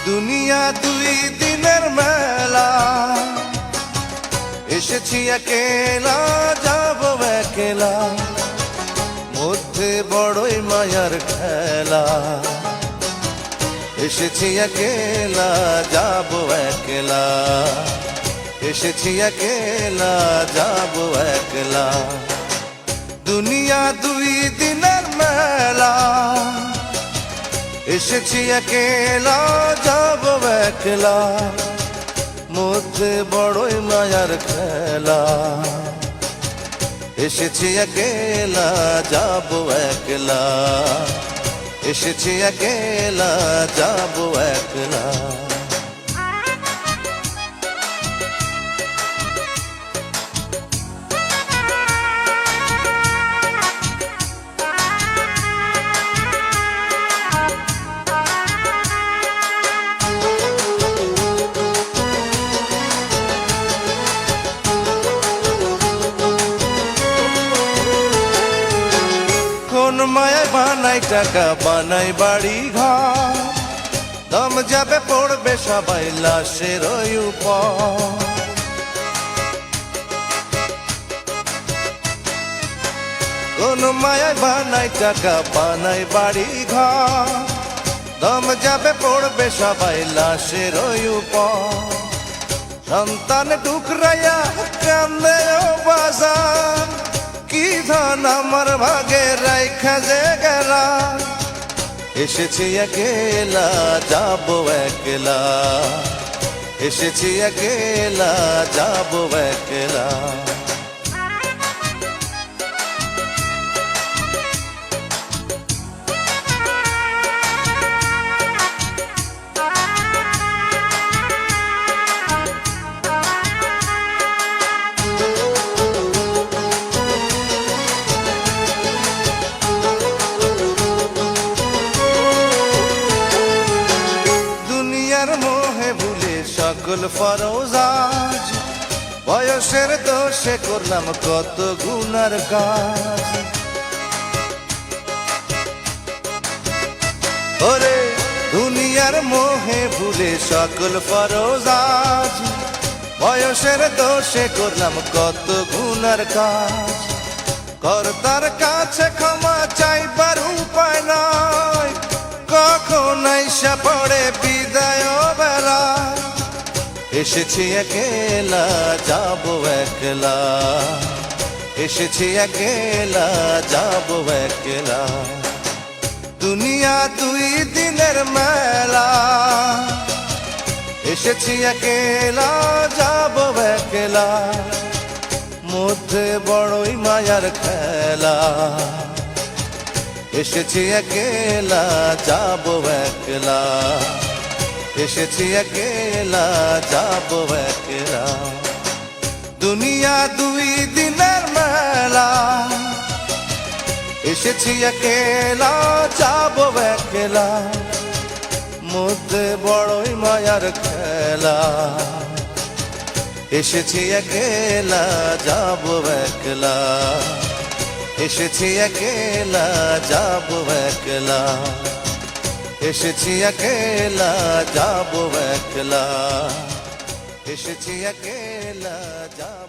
দুনিয়া দুই দিনের মেলা, এসেছি একেলা যাব একলা, মধ্যে বড়ই মায়ার খেলা। এসেছি একেলা যাব একলা, এসেছি একেলা যাব একলা। দুনিয়া দুই দিনের মেলা, এসেছি একেলা যাব একলা, মধ্যে বড়ই মায়ার খেলা। এসেছি একেলা যাব একলা, এসেছি একেলা যাব একলা। কোন মায়া বানাই টাকা, বানাই বাড়ি ঘর, দম যাবে পড়বে সবাই লাশের উপর। কোন মায়া বানাই টাকা, বানাই বাড়ি ঘর, দম যাবে পড়বে সবাই লাশের উপর। সন্তান টুকরাইয়া কান্দে ও বাজার, কি ধন আমার ভাগে রাইখা যে গেলা। এসেছি একেলা যাব একলা, এসেছি একেলা যাব একলা। মোহে ভুলে সকল ফরজ, বয়সের দোষে করলাম কত গুনার কাজ। ওরে দুনিয়ার মোহে ভুলে সকল ফরজ, বয়সের দোষে করলাম কত গুনার কাজ। কর্তার কাছে ক্ষমা চাইবার উপায় নাই, কখন আইসা পড়ে বিদায় বেলা। এসেছি একেলা যাব একলা, এসেছি একেলা যাব একলা। দুনিয়া দুই দিনের মেলা, এসেছি একেলা যাব একলা, মধ্যে বড়ই মায়ার খেলা। এসেছি একেলা যাব একলা, এসেছি একেলা যাব একলা। দুনিয়া দুই দিনের মেলা, এসেছি একেলা যাব একলা, মধ্যে বড়ই মায়ার খেলা। এসেছি একেলা যাব একলা, এসেছি একেলা যাব একলা, এসেছি একেলা যাব একলা, এসেছি একেলা যাব।